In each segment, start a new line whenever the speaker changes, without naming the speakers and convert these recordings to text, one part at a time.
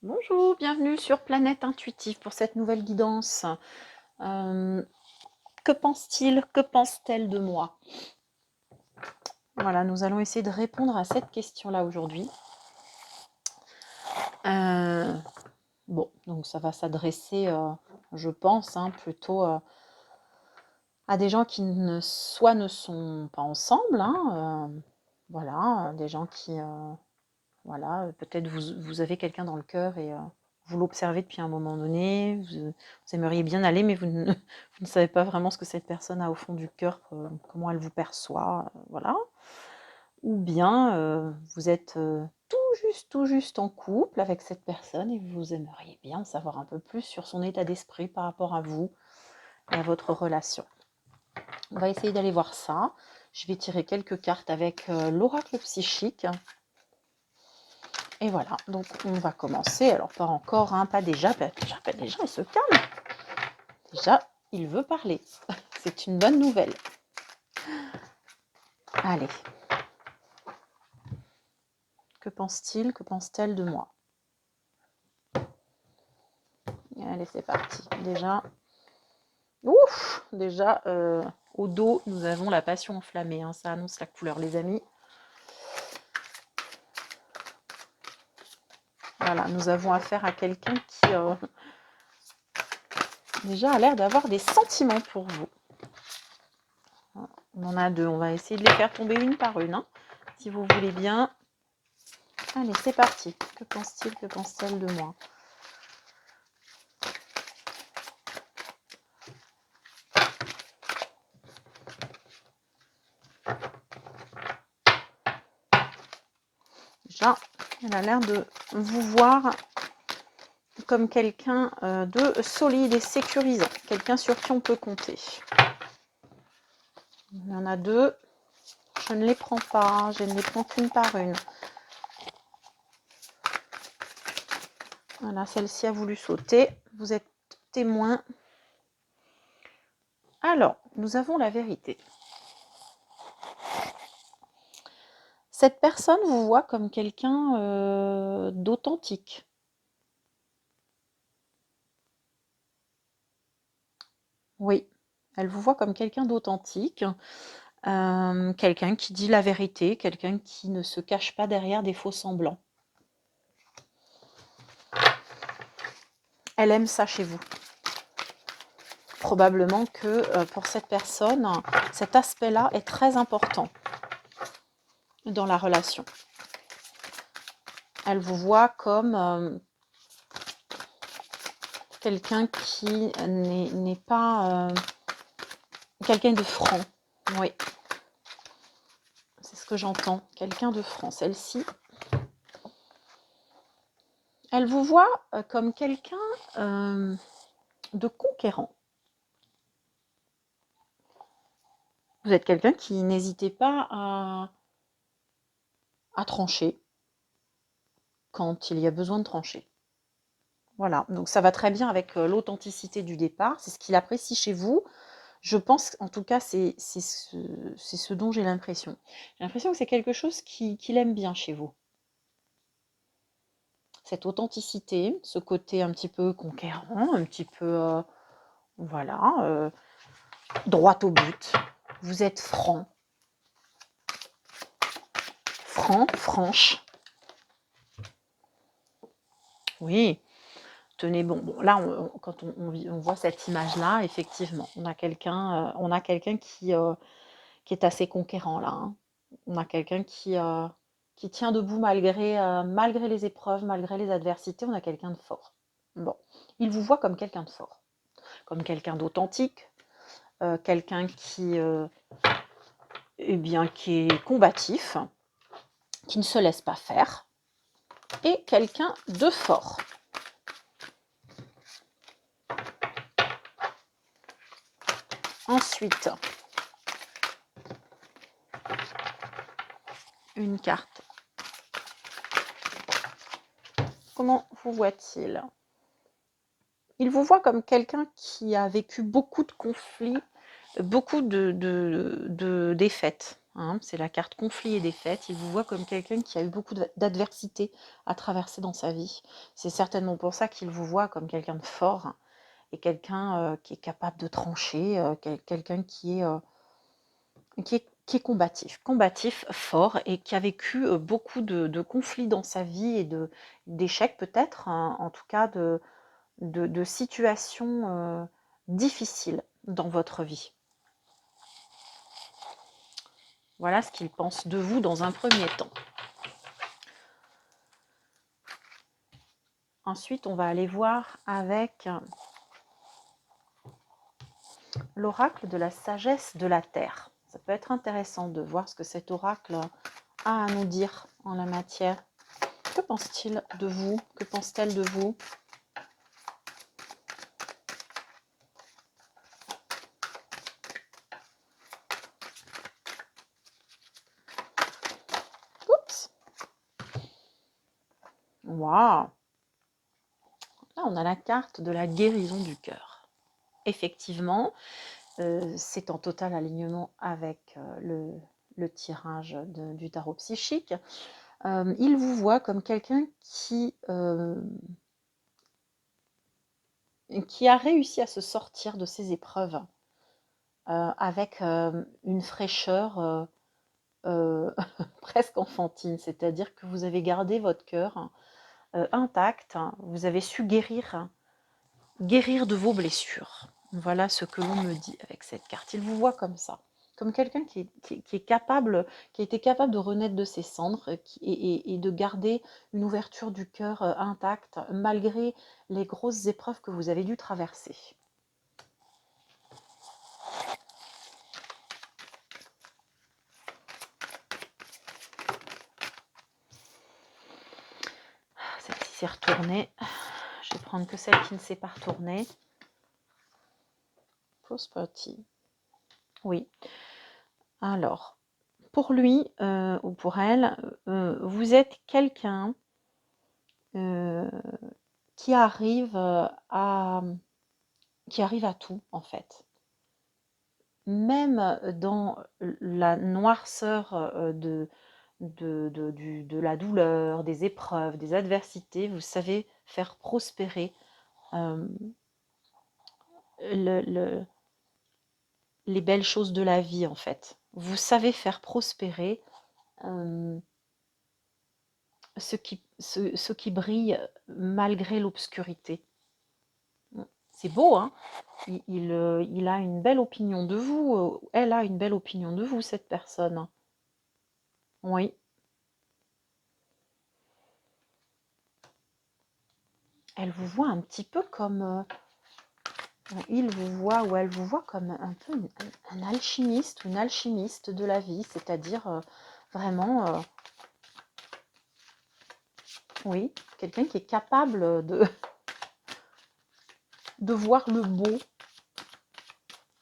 Bonjour, bienvenue sur Planète Intuitive pour cette nouvelle guidance. Que pense-t-il, que pense-t-elle de moi? Voilà, nous allons essayer de répondre à cette question-là aujourd'hui. Bon, donc ça va s'adresser, je pense, plutôt à des gens qui ne sont pas ensemble, voilà, des gens qui, voilà, peut-être vous avez quelqu'un dans le cœur et vous l'observez depuis un moment donné, vous aimeriez bien aller, mais vous ne savez pas vraiment ce que cette personne a au fond du cœur, comment elle vous perçoit, voilà. Ou bien vous êtes tout juste en couple avec cette personne et vous aimeriez bien en savoir un peu plus sur son état d'esprit par rapport à vous et à votre relation. On va essayer d'aller voir ça. Je vais tirer quelques cartes avec l'oracle psychique. Et voilà, donc on va commencer. Alors pas encore, pas déjà, il se calme. Déjà, il veut parler. C'est une bonne nouvelle. Allez. Que pense-t-il, que pense-t-elle de moi? Allez, c'est parti. Déjà, au dos, nous avons la passion enflammée. Ça annonce la couleur, les amis. Voilà, nous avons affaire à quelqu'un qui déjà a l'air d'avoir des sentiments pour vous. On en a deux. On va essayer de les faire tomber une par une, si vous voulez bien. Allez, c'est parti. Que pense-t-il, que pense-t-elle de moi? Déjà, elle a l'air de vous voir comme quelqu'un de solide et sécurisant. Quelqu'un sur qui on peut compter. Il y en a deux. Je ne les prends pas. Je ne les prends qu'une par une. Voilà, celle-ci a voulu sauter. Vous êtes témoin. Alors, nous avons la vérité. Cette personne vous voit comme quelqu'un d'authentique. Oui, elle vous voit comme quelqu'un d'authentique, quelqu'un qui dit la vérité, quelqu'un qui ne se cache pas derrière des faux semblants. Elle aime ça chez vous. Probablement que pour cette personne, cet aspect-là est très important dans la relation. Elle vous voit comme quelqu'un qui n'est pas quelqu'un de franc. Oui, c'est ce que j'entends. Quelqu'un de franc. Celle-ci, elle vous voit comme quelqu'un de conquérant. Vous êtes quelqu'un qui n'hésitait pas à trancher quand il y a besoin de trancher. Voilà, donc ça va très bien avec l'authenticité du départ. C'est ce qu'il apprécie chez vous. Je pense, en tout cas, c'est ce dont j'ai l'impression. J'ai l'impression que c'est quelque chose qu'il aime bien chez vous. Cette authenticité, ce côté un petit peu conquérant, un petit peu, voilà, droit au but. Vous êtes franc, franche. Oui, tenez bon. Là, quand on voit cette image-là, effectivement, on a quelqu'un qui est assez conquérant là. On a quelqu'un qui tient debout malgré les épreuves, malgré les adversités. On a quelqu'un de fort. Bon, il vous voit comme quelqu'un de fort, comme quelqu'un d'authentique, quelqu'un qui est combatif, qui ne se laisse pas faire, et quelqu'un de fort. Ensuite, une carte. Comment vous voit-il? Il vous voit comme quelqu'un qui a vécu beaucoup de conflits, beaucoup de défaites. hein, c'est la carte conflit et défaite. Il vous voit comme quelqu'un qui a eu beaucoup d'adversité à traverser dans sa vie. C'est certainement pour ça qu'il vous voit comme quelqu'un de fort et quelqu'un qui est capable de trancher, quelqu'un qui est combatif, fort et qui a vécu beaucoup de conflits dans sa vie et d'échecs peut-être, hein, en tout cas de situations difficiles dans votre vie. Voilà ce qu'il pense de vous dans un premier temps. Ensuite, on va aller voir avec l'oracle de la sagesse de la terre. Ça peut être intéressant de voir ce que cet oracle a à nous dire en la matière. Que pense-t-il de vous? Que pense-t-elle de vous? Oups! Waouh! Là, on a la carte de la guérison du cœur. Effectivement, c'est en total alignement avec le tirage du tarot psychique. Il vous voit comme quelqu'un qui a réussi à se sortir de ses épreuves avec une fraîcheur presque enfantine, c'est-à-dire que vous avez gardé votre cœur intact, vous avez su guérir de vos blessures. Voilà ce que l'on me dit avec cette carte. Il vous voit comme ça, comme quelqu'un qui est capable, qui a été capable de renaître de ses cendres et de garder une ouverture du cœur intacte malgré les grosses épreuves que vous avez dû traverser. Celle-ci s'est retournée. Je vais prendre que celle qui ne s'est pas retournée. Prosperity. Oui. Alors, pour lui ou pour elle, vous êtes quelqu'un qui arrive à tout, en fait. Même dans la noirceur de la douleur, des épreuves, des adversités, vous savez faire prospérer les belles choses de la vie, en fait. Vous savez faire prospérer ce qui brille malgré l'obscurité. C'est beau, hein? Il a une belle opinion de vous, elle a une belle opinion de vous, cette personne. Oui. Elle vous voit un petit peu comme... il vous voit ou elle vous voit comme un peu un alchimiste ou une alchimiste de la vie, c'est-à-dire vraiment... oui, quelqu'un qui est capable de voir le beau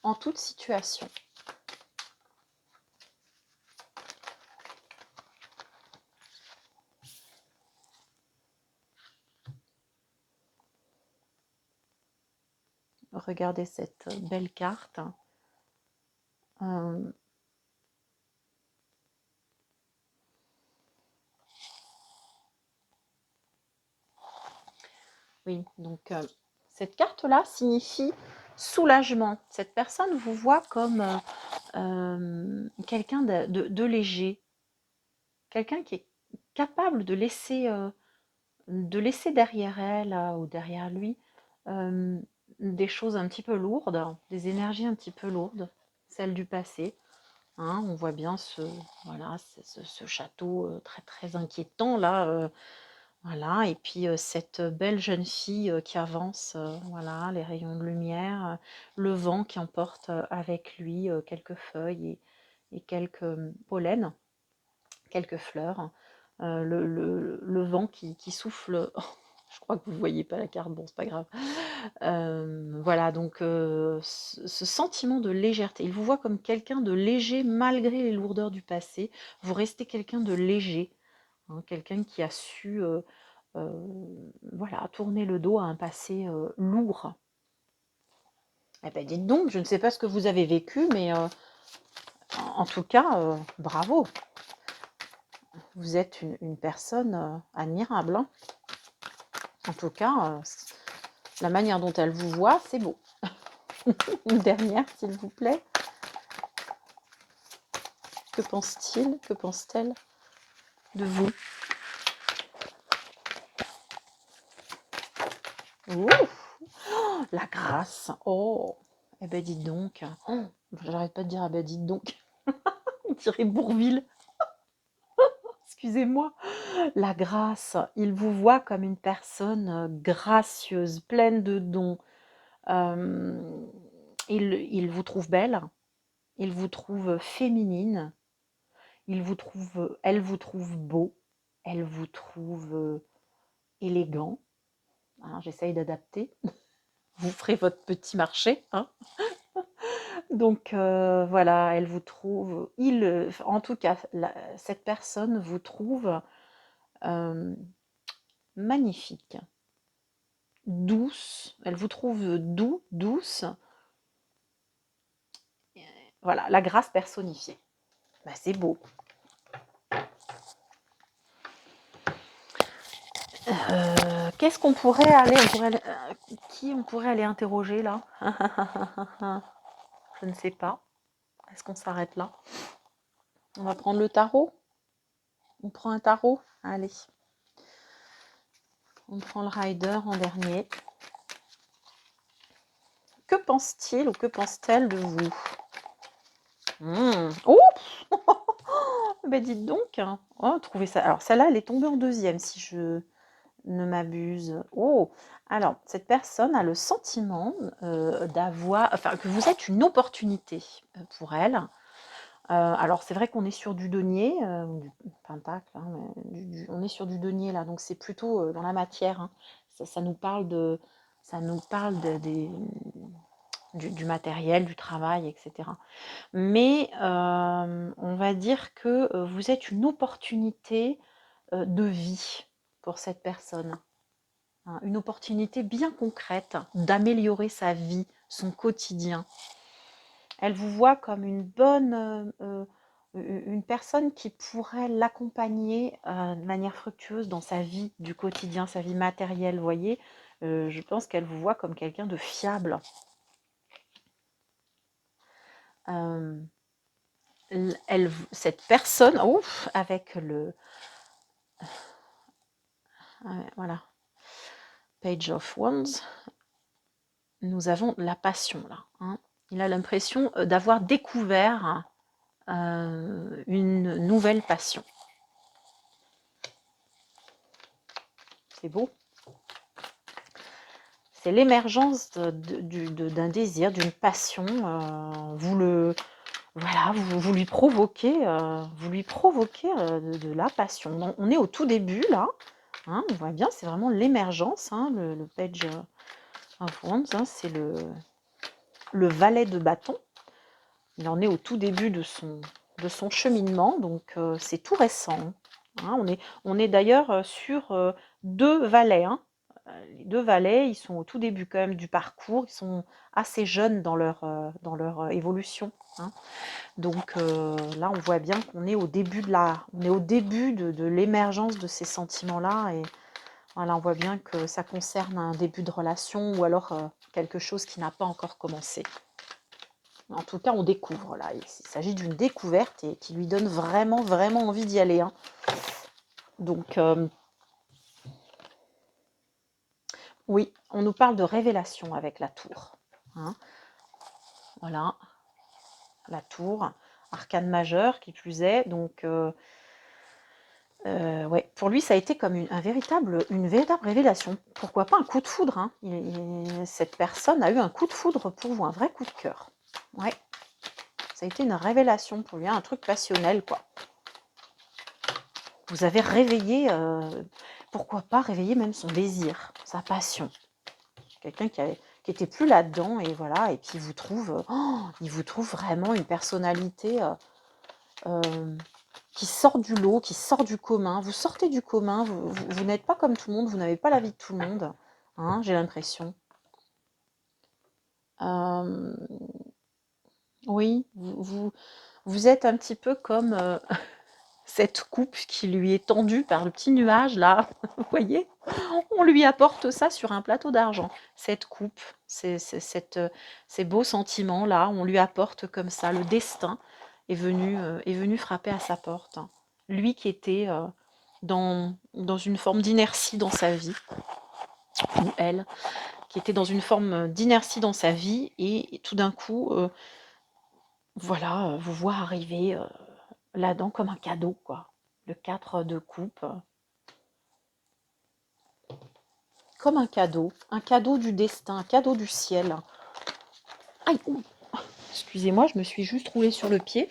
en toute situation. Regardez cette belle carte. Oui, donc cette carte-là signifie soulagement. Cette personne vous voit comme quelqu'un de léger, quelqu'un qui est capable de laisser derrière elle ou derrière lui des choses un petit peu lourdes, des énergies un petit peu lourdes, celles du passé. Hein, on voit bien ce château très très inquiétant là. Voilà, et puis cette belle jeune fille qui avance, voilà, les rayons de lumière, le vent qui emporte avec lui quelques feuilles et quelques pollen, quelques fleurs, le vent qui souffle. Je crois que vous ne voyez pas la carte, bon, c'est pas grave. Voilà, donc ce sentiment de légèreté, il vous voit comme quelqu'un de léger malgré les lourdeurs du passé. Vous restez quelqu'un de léger, hein, quelqu'un qui a su voilà, tourner le dos à un passé lourd. Eh ben dites donc, je ne sais pas ce que vous avez vécu, mais En tout cas, bravo. Vous êtes une personne admirable, hein. En tout cas, la manière dont elle vous voit, c'est beau. Une dernière, s'il vous plaît. Que pense-t-il? Que pense-t-elle de vous? Ouh, la grâce. Oh, eh ben dites donc. Oh, j'arrête pas de dire, ah ben dites donc. On dirait Bourvil. Excusez-moi. La grâce. Il vous voit comme une personne gracieuse, pleine de dons. Il vous trouve belle. Il vous trouve féminine. Elle vous trouve beau. Elle vous trouve élégant. Hein, j'essaye d'adapter. Vous ferez votre petit marché, hein. Donc voilà, elle vous trouve, en tout cas, cette personne vous trouve magnifique, douce, elle vous trouve douce, voilà, la grâce personnifiée. Bah, c'est beau. Qu'est-ce qu'on pourrait aller, qui on pourrait aller interroger là? Je ne sais pas. Est-ce qu'on s'arrête là? On va prendre le tarot? On prend un tarot? Allez. On prend le rider en dernier. Que pense-t-il ou que pense-t-elle de vous? Oh, ben dites donc. Oh, trouvez ça. Alors celle-là, elle est tombée en deuxième, si je ne m'abuse. Oh, alors cette personne a le sentiment que vous êtes une opportunité pour elle. Alors c'est vrai qu'on est sur du denier, du pentacle, hein, mais on est sur du denier là, donc c'est plutôt dans la matière, hein. Ça nous parle du matériel, du travail, etc. Mais on va dire que vous êtes une opportunité de vie pour cette personne, hein, une opportunité bien concrète d'améliorer sa vie, son quotidien. Elle vous voit comme une personne qui pourrait l'accompagner de manière fructueuse dans sa vie du quotidien, sa vie matérielle, vous voyez. Je pense qu'elle vous voit comme quelqu'un de fiable. Cette personne, avec le... voilà, Page of Wands, nous avons la passion là, hein. Il a l'impression d'avoir découvert une nouvelle passion. C'est beau. C'est l'émergence d'un désir, d'une passion. Vous lui provoquez, de la passion. On est au tout début là, hein, on voit bien, c'est vraiment l'émergence, hein, le Page of Wands, hein, c'est le valet de bâton. Il en est au tout début de son cheminement, donc c'est tout récent, hein. On est d'ailleurs sur 2 valets, hein. Les 2 valets, ils sont au tout début quand même du parcours, ils sont assez jeunes dans leur évolution, hein. Donc là, on voit bien qu'on est au début de l'émergence de ces sentiments-là, et voilà, on voit bien que ça concerne un début de relation ou alors quelque chose qui n'a pas encore commencé. En tout cas, on découvre là. Il s'agit d'une découverte et qui lui donne vraiment, vraiment envie d'y aller, hein. Donc, oui, on nous parle de révélation avec la tour, hein. Voilà, la tour, arcane majeur qui plus est. Donc, ouais, pour lui, ça a été comme une véritable révélation. Pourquoi pas un coup de foudre, hein. Cette personne a eu un coup de foudre pour vous, un vrai coup de cœur. Ouais, ça a été une révélation pour lui, un truc passionnel, quoi. Vous avez réveillé, pourquoi pas réveiller même son désir, sa passion. Quelqu'un qui était plus là-dedans, et voilà, et puis il vous trouve vraiment une personnalité qui sort du lot, qui sort du commun. Vous sortez du commun, vous n'êtes pas comme tout le monde, vous n'avez pas la vie de tout le monde, hein, j'ai l'impression. Oui, Vous êtes un petit peu comme cette coupe qui lui est tendue par le petit nuage là, vous voyez? On lui apporte ça sur un plateau d'argent. Cette coupe, ces beaux sentiments là, on lui apporte comme ça. Le destin est venu frapper à sa porte. Lui qui était dans une forme d'inertie dans sa vie, ou elle, qui était dans une forme d'inertie dans sa vie, et tout d'un coup, voilà, vous voir arriver là-dedans comme un cadeau, quoi. Le 4 de coupe, comme un cadeau du destin, un cadeau du ciel. Aïe, ouh, excusez-moi, je me suis juste roulée sur le pied.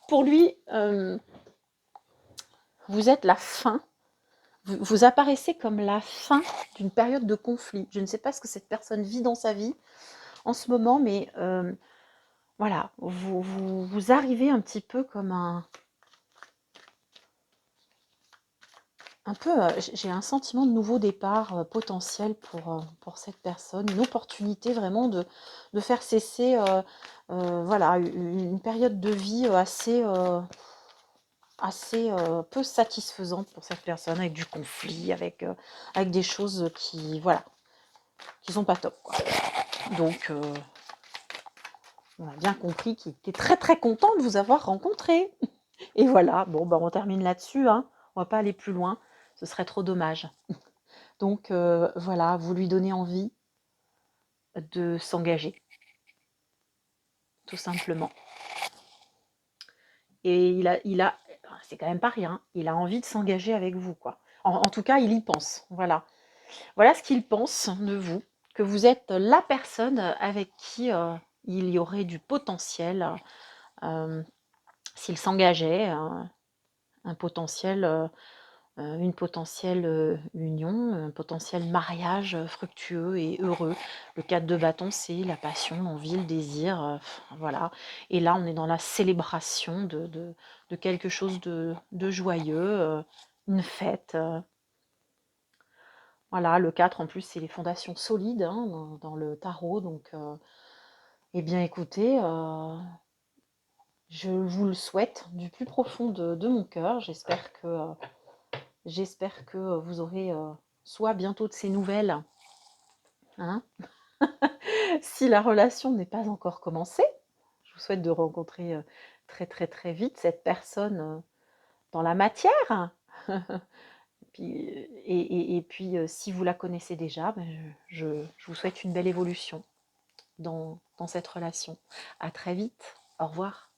Pour lui, vous êtes la fin. Vous apparaissez comme la fin d'une période de conflit. Je ne sais pas ce que cette personne vit dans sa vie en ce moment, mais voilà, vous arrivez un petit peu comme un peu, j'ai un sentiment de nouveau départ potentiel pour cette personne, une opportunité vraiment de faire cesser voilà, une période de vie assez peu satisfaisante pour cette personne, avec du conflit, avec des choses qui, voilà, qui sont pas top, quoi. Donc, on a bien compris qu'il était très très content de vous avoir rencontré. Et voilà, bon, bah, on termine là-dessus, hein. On va pas aller plus loin, ce serait trop dommage. Donc voilà, vous lui donnez envie de s'engager, tout simplement. Et c'est quand même pas rien, il a envie de s'engager avec vous, quoi. En tout cas, il y pense, voilà. Voilà ce qu'il pense de vous, que vous êtes la personne avec qui il y aurait du potentiel s'il s'engageait, un potentiel une potentielle union, un potentiel mariage fructueux et heureux. Le 4 de bâton, c'est la passion, l'envie, le désir, voilà. Et là, on est dans la célébration de quelque chose de joyeux, une fête. Voilà, le 4 en plus, c'est les fondations solides hein, dans le tarot. Donc, eh bien, écoutez, je vous le souhaite du plus profond de mon cœur. J'espère que vous aurez soit bientôt de ces nouvelles, hein, si la relation n'est pas encore commencée. Je vous souhaite de rencontrer très très très vite cette personne dans la matière. Et puis, si vous la connaissez déjà, ben, je vous souhaite une belle évolution dans cette relation. À très vite. Au revoir.